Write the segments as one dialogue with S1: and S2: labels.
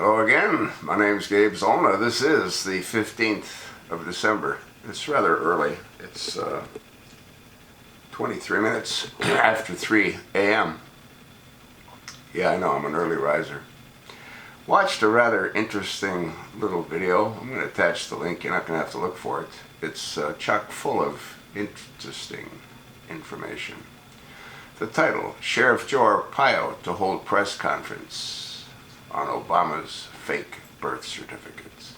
S1: Hello again, my name's Gabe Zollner. This is the 15th of December. It's rather early. It's 23 minutes after 3 a.m. Yeah, I know, I'm an early riser. Watched a rather interesting little video. I'm going to attach the link. You're not going to have to look for it. It's chock full of interesting information. The title, Sheriff Joe Arpaio to hold press conference on Obama's fake birth certificates.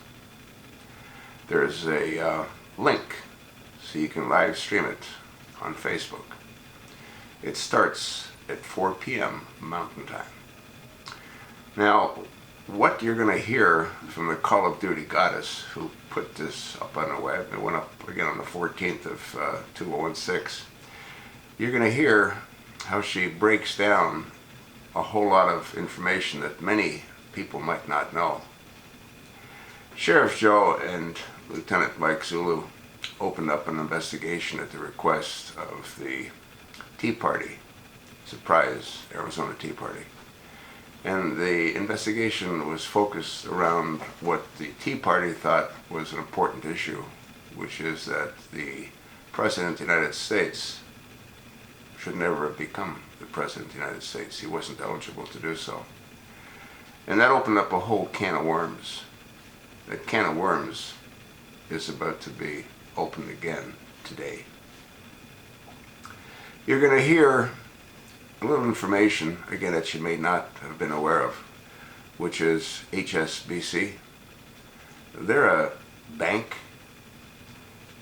S1: There's a link so you can live stream it on Facebook. It starts at 4 p.m. Mountain Time. Now, what you're going to hear from the Call of Duty goddess who put this up on the web, it went up again on the 14th of 2016, you're going to hear how she breaks down a whole lot of information that many people might not know. Sheriff Joe and Lieutenant Mike Zulu opened up an investigation at the request of the Tea Party, surprise Arizona Tea Party. And the investigation was focused around what the Tea Party thought was an important issue, which is that the President of the United States should never have become the President of the United States. He wasn't eligible to do so. And that opened up a whole can of worms. That can of worms is about to be opened again today. You're going to hear a little information, again, that you may not have been aware of, which is HSBC. They're a bank,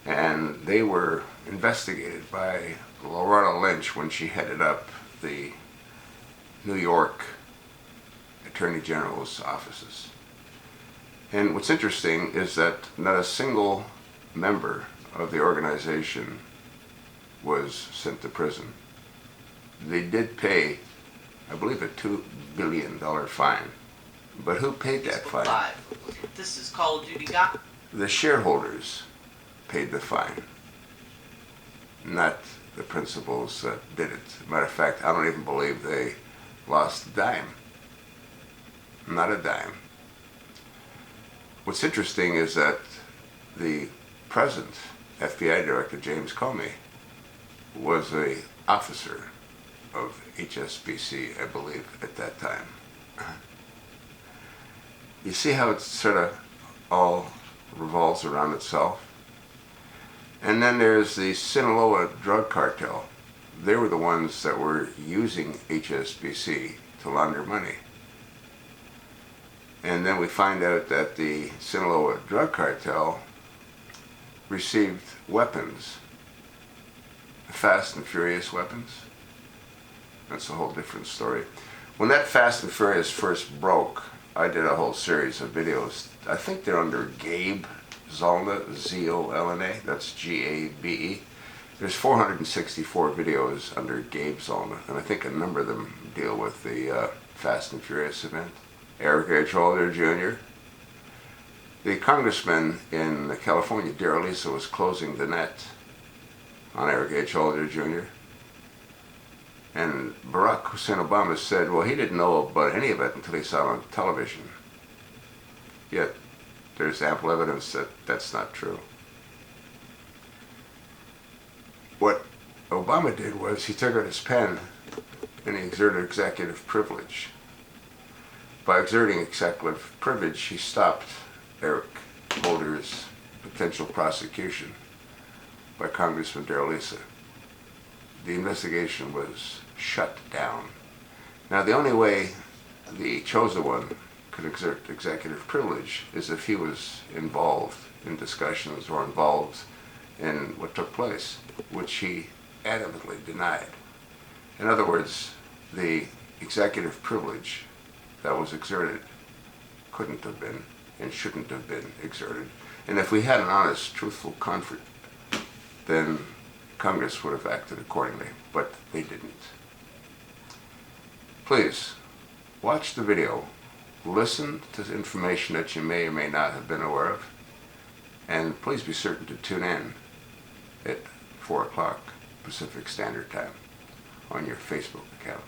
S1: and they were investigated by Loretta Lynch when she headed up the New York Attorney General's offices. And what's interesting is that not a single member of the organization was sent to prison. They did pay, I believe, a $2 billion fine. But who paid that fine?
S2: This is Call of Duty God.
S1: The shareholders paid the fine, not the principals that did it. Matter of fact, I don't even believe they lost a dime. Not a dime. What's interesting is that the present FBI Director, James Comey, was an officer of HSBC, I believe, at that time. You see how it sort of all revolves around itself? And then there's the Sinaloa drug cartel. They were the ones that were using HSBC to launder money. And then we find out that the Sinaloa drug cartel received weapons, Fast and Furious weapons. That's a whole different story. When that Fast and Furious first broke, I did a whole series of videos. I think they're under Gabe Zollner, Z-O-L-N-A, that's G-A-B-E. There's 464 videos under Gabe Zollner, and I think a number of them deal with the Fast and Furious event. Eric H. Holder Jr. The congressman in California, Darrell Issa, was closing the net on Eric H. Holder Jr. And Barack Hussein Obama said, well, he didn't know about any of it until he saw it on television. Yet, there's ample evidence that that's not true. What Obama did was he took out his pen and he exerted executive privilege. By exerting executive privilege, he stopped Eric Holder's potential prosecution by Congressman Darrell Issa. The investigation was shut down. Now, the only way the chosen one could exert executive privilege is if he was involved in discussions or involved in what took place, which he adamantly denied. In other words, the executive privilege that was exerted couldn't have been and shouldn't have been exerted. And if we had an honest, truthful conflict, then Congress would have acted accordingly, but they didn't. Please, watch the video, listen to information that you may or may not have been aware of, and please be certain to tune in at 4 o'clock Pacific Standard Time on your Facebook account.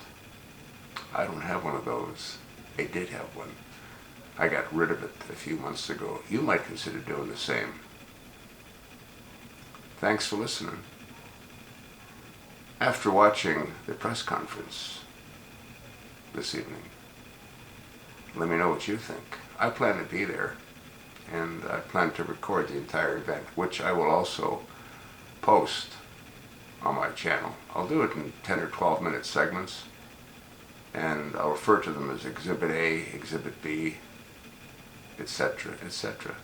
S1: I don't have one of those. I did have one. I got rid of it a few months ago. You might consider doing the same. Thanks for listening. After watching the press conference this evening, let me know what you think. I plan to be there, and I plan to record the entire event, which I will also post on my channel. I'll do it in 10 or 12 minute segments, and I'll refer to them as Exhibit A, Exhibit B, etc., etc.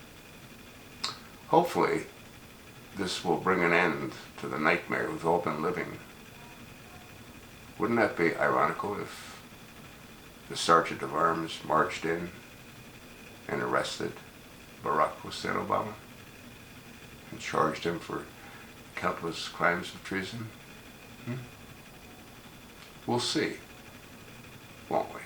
S1: Hopefully, this will bring an end to the nightmare we've all been living. Wouldn't that be ironical if the Sergeant of Arms marched in and arrested Barack Hussein Obama and charged him for countless crimes of treason? We'll see, won't we?